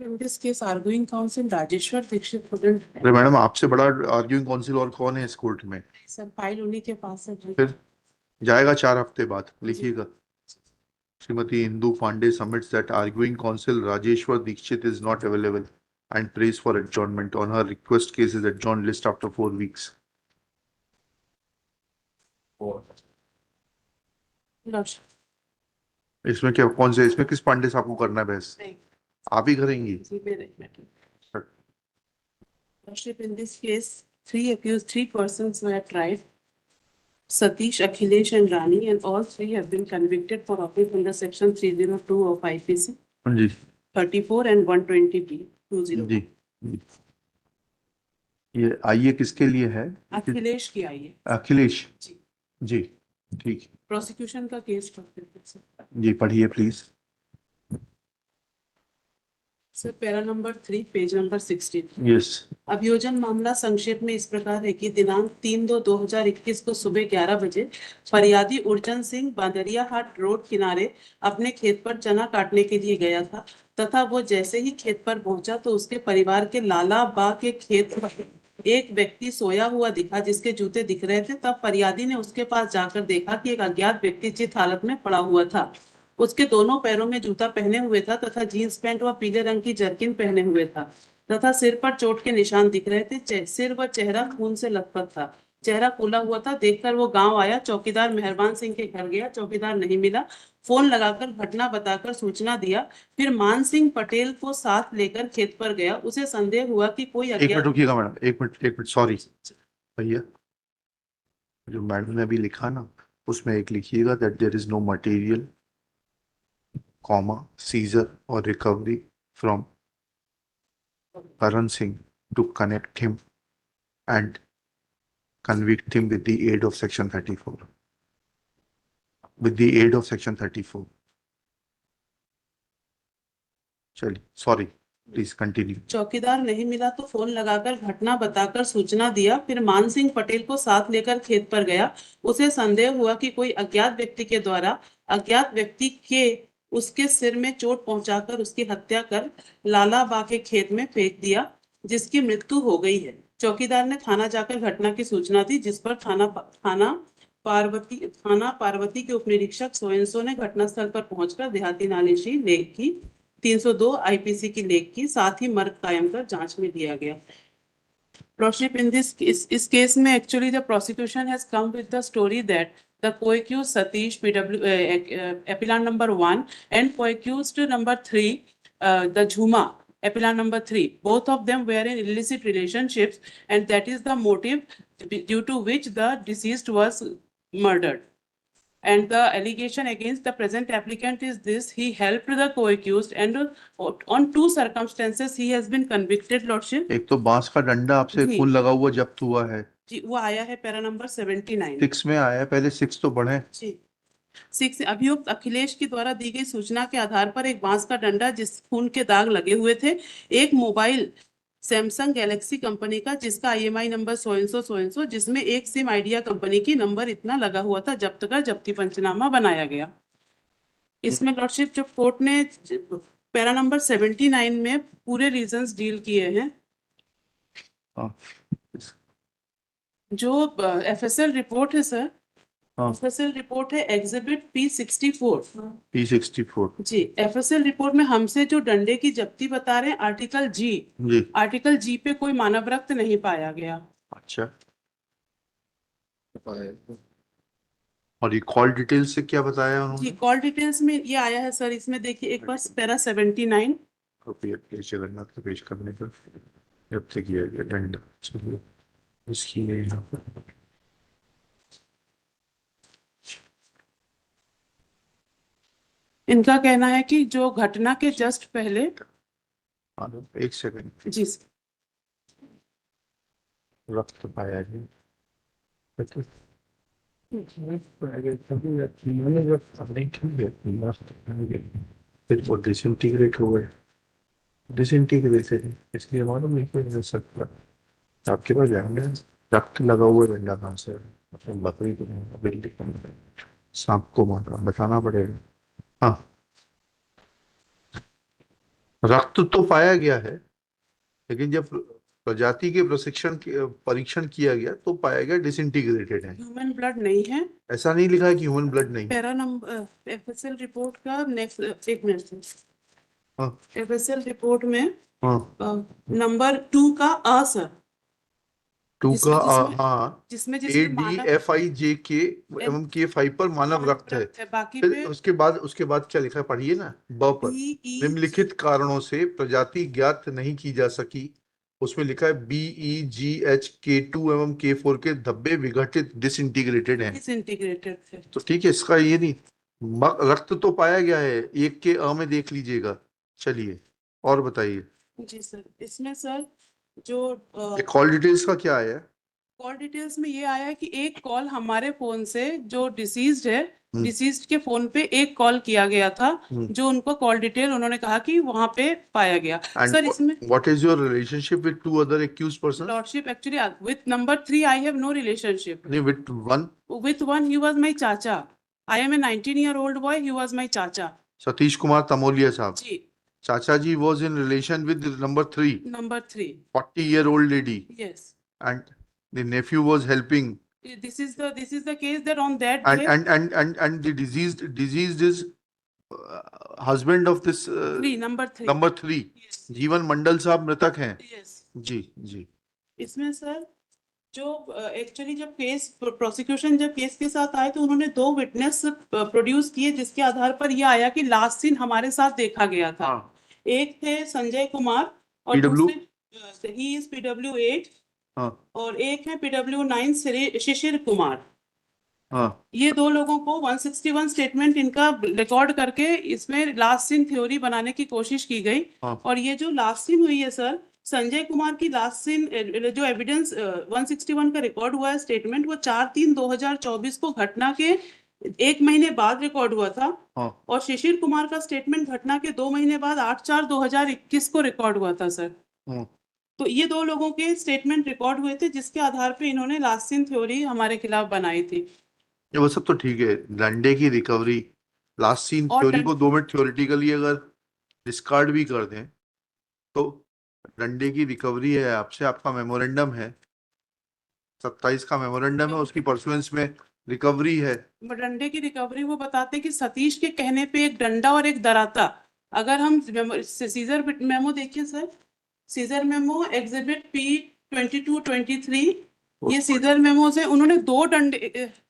In this case, arguing counsel Rajeshwar Dixit couldn't. अरे madam, आपसे बड़ा आर्ग्यूइंग काउंसिल और कौन है इस कोर्ट में? सर फाइल उन्हीं के पास है। फिर जाएगा 4 हफ्ते बाद, लिखिएगा। Shrimati Indu Pandey submits that arguing counsel Rajeshwar Dikshit is not available and prays for adjournment. On her request, case is adjourned list after 4 weeks. इसमें क्या, कौन से, इसमें किस पांडे साहब को करना है बहस? आप ही करेंगी? In this case, three persons were tried. Satish, Akhilesh and Rani, and all three have been convicted for offense under section 302 of IPC ji 34 and 120B 20. जी जी। ये आइए किसके लिए है? अखिलेश की आई है। अखिलेश जी जी, ठीक। प्रोसिक्यूशन का केस जी पढ़िए please. Sir para number 3 page number 16। Yes. अभियोजन मामला संक्षेप में इस प्रकार है कि दिनांक 3/2/2021 को सुबह 11 बजे फरियादी उर्जन सिंह बांदरिया हाट रोड किनारे अपने खेत पर चना काटने के लिए गया था तथा वो जैसे ही खेत पर पहुंचा तो उसके परिवार के लाला बा के खेत पर एक व्यक्ति सोया हुआ दिखा जिसके जूते दिख रहे थे। तब फरियादी ने उसके पास जाकर देखा कि एक अज्ञात व्यक्ति चित हालत में पड़ा हुआ था। उसके दोनों पैरों में जूता पहने हुए था तथा जींस पैंट व पीले रंग की जर्किन पहने हुए था तथा सिर पर चोट के निशान दिख रहे थे। सिर व चेहरा खून से लथपथ था, चेहरा फूला हुआ था। देखकर वो गांव आया, चौकीदार मेहरबान सिंह के घर गया, चौकीदार नहीं मिला। फोन लगाकर घटना बताकर सूचना दिया। फिर मान सिंह पटेल को साथ लेकर खेत पर गया। उसे संदेह हुआ कि कोई एक मिनट रुकिएगा मैडम, एक मिनट सॉरी भैया, जो मैडम ने अभी लिखा ना उसमें एक लिखिएगा that there is no material comma seizure और recovery from Karan Singh to connect him and convict him with the aid of section 34. With the aid of section 34. चलिए, सॉरी, प्लीज कंटिन्यू। चौकीदार नहीं मिला तो फोन लगाकर घटना बताकर सूचना दिया। फिर मान सिंह पटेल को साथ लेकर खेत पर गया। उसे संदेह हुआ कि कोई अज्ञात व्यक्ति के द्वारा अज्ञात व्यक्ति के उसके सिर में चोट पहुंचाकर उसकी हत्या कर लालाबा के खेत में फेंक दिया जिसकी मृत्यु हो गई है। चौकीदार ने थाना जाकर घटना की सूचना दी जिस पर थाना पार्वती के उपनिरीक्षक सोयनसो ने घटनास्थल पर पहुंचकर देहाती नालिशी लेख की 302 आईपीसी की लेख की, साथ ही मर्ग कायम कर जांच में दिया गया। Lordship, in this case, इस केस में actually the prosecution has come with the story that the co-accused Satish appellant number 1 and co-accused number 3, the Jhuma appellant number 3, both of them were in illicit relationships and that is the motive due to which the deceased was murdered. And the allegation against the present applicant is this: he helped the co-accused and on 2 circumstances he has been convicted, Lordship. एक तो बांस का डंडा आपसे खून लगा हुआ जब्त हुआ है जी, वो आया है पैरा नंबर 79 6 में आया है, पहले 6 तो बढ़े जी। 6 अभियुक्त अखिलेश की द्वारा दी गई सूचना के आधार पर एक बांस का डंडा जिस खून के दाग लगे हुए थे, एक मोबाइल सैमसंग गैलेक्सी कंपनी का जिसका IMI नंबर सोयनसो जिसमें एक सिम आइडिया कंपनी की नंबर इतना लगा हुआ था, जब्त कर जब्ती पंचनामा बनाया गया। इसमें लॉर्डशिप जो कोर्ट ने पैरा नंबर 79 में पूरे रीजंस डील किए हैं। जो FSL रिपोर्ट है सर, FSL रिपोर्ट है एग्जिबिट P64 जी। FSL रिपोर्ट में हमसे जो डंडे की जब्ती बता रहे हैं आर्टिकल G पे कोई मानवरक्त नहीं पाया गया। अच्छा, और ये कॉल डिटेल्स से क्या बताया उन्होंने? जी, कॉल डिटेल्स में ये आया है सर, इसमें देखिए एक बार पैरा 79 जगन्नाथ का पेश करने पर जब से किया गया डंडा, चलिए इसकी यहाँ पर इनका कहना है कि जो घटना के जस्ट पहले, एक सेकंड जी रक्त पाया गया, फिर वो डिसइंटीग्रेट हो गए, डिसइंटीग्रेटेड, इसलिए मालूम नहीं कोई सकता आपके पास जाएंगे रक्त लगा हुआ डंडा कहाँ से, मतलब बकरी को बिल्ली सांप को मारा, बताना पड़ेगा। हाँ रक्त तो पाया गया है, लेकिन जब प्रजाति के परीक्षण किया गया तो पाया गया डिसइंटीग्रेटेड है। ह्यूमन ब्लड नहीं है। ऐसा नहीं लिखा है कि ह्यूमन ब्लड नहीं। पैरा नंबर एफएसएल रिपोर्ट का नेक्स्ट एक मिनट। हाँ एफएसएल रिपोर्ट में हाँ, नंबर 2 का अ सर, टू जिसमें का जिसमें हाँ, जिसमें ए जिसमें डी मानव एफ आई जे के एवं के 5 पर मानव रक्त है। रक्त है, बाकी फिर पे उसके बाद क्या लिखा है, पढ़िए ना। ब पर बीई निम्नलिखित कारणों से प्रजाति ज्ञात नहीं की जा सकी। उसमें लिखा है BEGH K2 एवं K4 के धब्बे विघटित डिसइंटीग्रेटेड हैं। डिसइंटीग्रेटेड है। तो ठीक है, इसका ये नहीं, रक्त तो पाया गया है, एक के अ में देख लीजिएगा। चलिए और बताइए, जी सर, इसमें सर जो ये कॉल डिटेल्स का क्या है? कॉल डिटेल्स में ये आया है कि एक कॉल हमारे फोन से जो डिसीज्ड है, हम्म। डिसीज्ड के फोन पे एक कॉल किया गया था, हम्म। जो उनको कॉल डिटेल उन्होंने कहा कि वहां पे पाया गया। And सर इसमें what is your relationship with two other accused persons? Lordship actually with number 3 I have no relationship. नहीं, with one, With one, he was my chacha. I am a 19-year-old boy. He was my chacha. Satish Kumar Tamolia साहब, जी, Chacha ji was in relation with number 3, number 3. 40-year-old lady, Yes. and the nephew was helping, This is the case that on that and day, the deceased is husband of this 3, number 3. number 3, Yes. जीवन मंडल साहब मृतक हैं। Yes. जी जी। इसमें sir जो actually जब case prosecution जब case के साथ आए तो उन्होंने 2 विटनेस प्रोड्यूस किए, जिसके आधार पर यह आया कि लास्ट सीन हमारे साथ देखा गया था। हाँ, एक थे संजय कुमार और PW? दूसरे ही इज PW8 हाँ और एक है PW9 शिशिर कुमार। हाँ ये दो लोगों को 161 स्टेटमेंट इनका रिकॉर्ड करके इसमें लास्ट सीन थ्योरी बनाने की कोशिश की गई। हाँ। और ये जो लास्ट सीन हुई है सर, संजय कुमार की लास्ट सीन जो एविडेंस 161 का रिकॉर्ड हुआ है स्टेटमेंट, वो 4/3/2024 को घटना के 1 महीने बाद रिकॉर्ड हुआ था। हाँ। और शिशिर कुमार का स्टेटमेंट घटना के 2 महीने बाद 8/4/2021 को रिकॉर्ड हुआ था सर। हाँ। तो ये दो लोगों के स्टेटमेंट रिकॉर्ड हुए थे, जिसके आधार पे इन्होंने लास्ट सीन थ्योरी हमारे खिलाफ बनाई थी। ये वो सब तो ठीक है, डंडे की रिकवरी, लास्ट सीन और थ्योरी को 2 मिनट थ्योरेटिकली अगर डिस्कार्ड भी कर दें तो डंडे की रिकवरी है आपसे, आपका मेमोरेंडम है, 27 का मेमोरेंडम है, उसकी परसुएंस में रिकवरी है। डंडे की रिकवरी वो बताते कि सतीश के कहने पे एक डंडा और एक दराता, अगर हम सीजर मेमो देखिए sir, seizure memo exhibit P22-23, ये सीजर मेमो से उन्होंने 2 डंडे,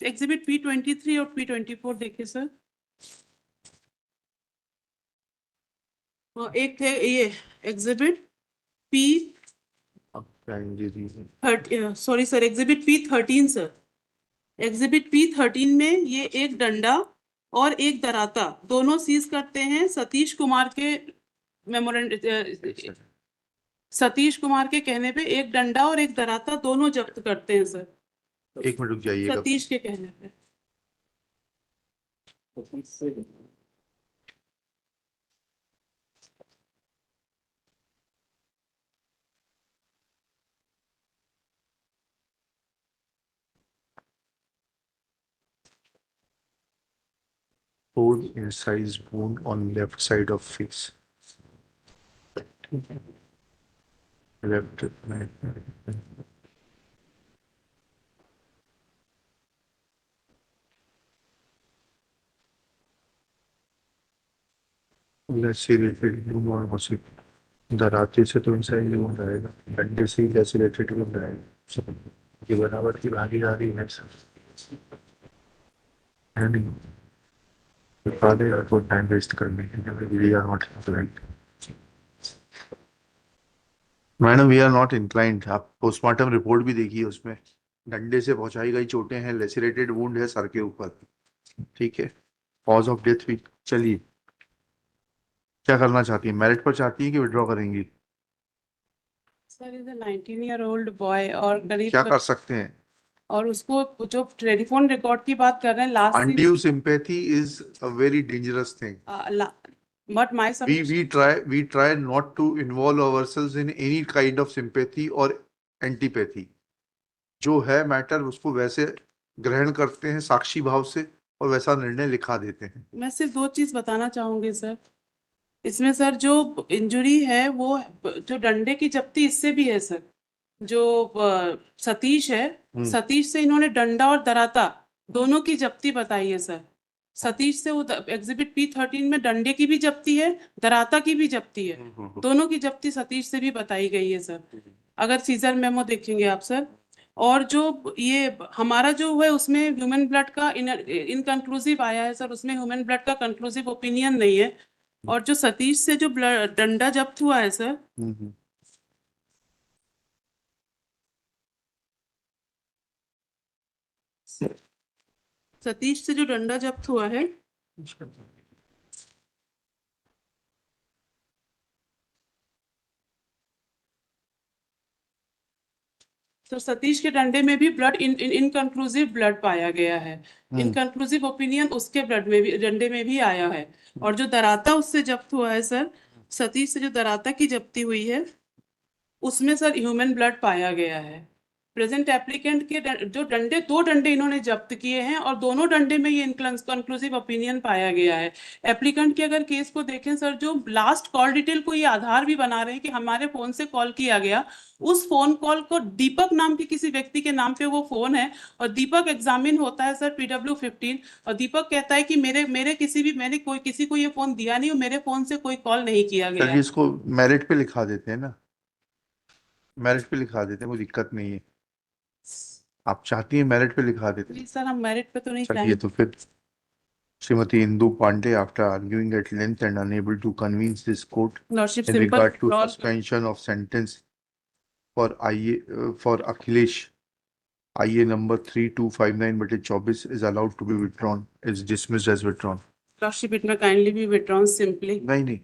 एग्जिबिट P23 और P24 देखिए सर। एक थे ये exhibit P sorry sir, exhibit P13 sir, exhibit P13 में ये एक डंडा और एक दराता दोनों सीज करते हैं सतीश कुमार के सतीश कुमार के कहने पे एक डंडा और एक दराता दोनों जब्त करते हैं सर, 1 मिनट रुक जाइएगा। सतीश के कहने पे। Fold incised wound on left side of face. Left. Lacerated wound और मौसी दराते से तो इंसाइड wound आएगा, डंडे से ही lacerated wound आएगा। ये बराबर की भागीदारी है सर, है नहीं? फादर यार को टाइम वेस्ट करने के लिए we are not inclined. Madam we are not inclined, आप पोस्टमार्टम रिपोर्ट भी देखिए, उसमें डंडे से पहुंचाई गई चोटें हैं, लेसिरेटेड वुंड है सर के ऊपर, ठीक है, कॉज ऑफ डेथ भी। चलिए क्या करना चाहती है, मेरिट पर चाहती है कि विड्रॉ करेंगी? Sir is a 19-year-old boy और करीब क्या कर सकते हैं? और उसको जो टेलीफोन रिकॉर्ड की बात कर रहे हैं last Undue sympathy is a very dangerous thing. But my We try not to involve ourselves in any kind of sympathy or antipathy. जो है मैटर उसको वैसे ग्रहण करते हैं साक्षी भाव से और वैसा निर्णय लिखा देते हैं। मैं सिर्फ 2 चीज बताना चाहूंगी सर। इसमें सर जो इंजरी है वो जो डंडे की जब्ती इससे भी है सर। जो सतीश है, सतीश से इन्होंने डंडा और दराता दोनों की जब्ती बताई है सर। सतीश से वो एग्जिबिट P13 में डंडे की भी जब्ती है, दराता की भी जब्ती है। दोनों की जब्ती सतीश से भी बताई गई है सर, अगर सीजर मेमो देखेंगे आप सर। और जो ये हमारा जो है उसमें ह्यूमन ब्लड का इनकंक्लूसिव आया है सर, उसमें ह्यूमन ब्लड का कंक्लूसिव ओपिनियन नहीं है। और जो सतीश से जो ब्लड डंडा जब्त हुआ है सर, सतीश से जो डंडा जब्त हुआ है, तो सतीश के डंडे में भी ब्लड इनकंक्लूसिव ब्लड पाया गया है। इनकंक्लूसिव ओपिनियन उसके ब्लड में भी, डंडे में भी आया है। और जो दराता उससे जब्त हुआ है सर, सतीश से जो दराता की जब्ती हुई है उसमें सर ह्यूमन ब्लड पाया गया है। प्रेजेंट एप्लीकेंट के जो डंडे, दो डंडे इन्होंने जब्त किए हैं और दोनों डंडे में ये कंक्लूसिव ओपिनियन पाया गया है। एप्लीकेंट के अगर केस को देखें सर, जो लास्ट कॉल डिटेल को ये आधार भी बना रहे हैं कि हमारे फोन से कॉल किया गया, उस फोन कॉल को दीपक नाम के किसी व्यक्ति के नाम पे वो फोन है, और दीपक एग्जामिन होता है सर PW15, और दीपक कहता है कि मैंने कोई किसी को ये फोन दिया नहीं और मेरे फोन से कोई कॉल नहीं किया गया। चलिए इसको मेरिट पे लिखा देते हैं ना, मेरिट पे लिखा देते हैं, कोई दिक्कत नहीं है। आप चाहती हैं मेरिट पे लिखा देते हैं? जी सर, हम मेरिट पे तो नहीं चलिए चाहेंगे। तो फिर Shrimati Indu Pandey, after arguing at length and unable to convince this court lordship in simple regard to suspension of sentence for for Akhilesh, IA number 3259/24 is allowed to be withdrawn, is dismissed as withdrawn. Lordship it में kindly be withdrawn simply. नहीं नहीं,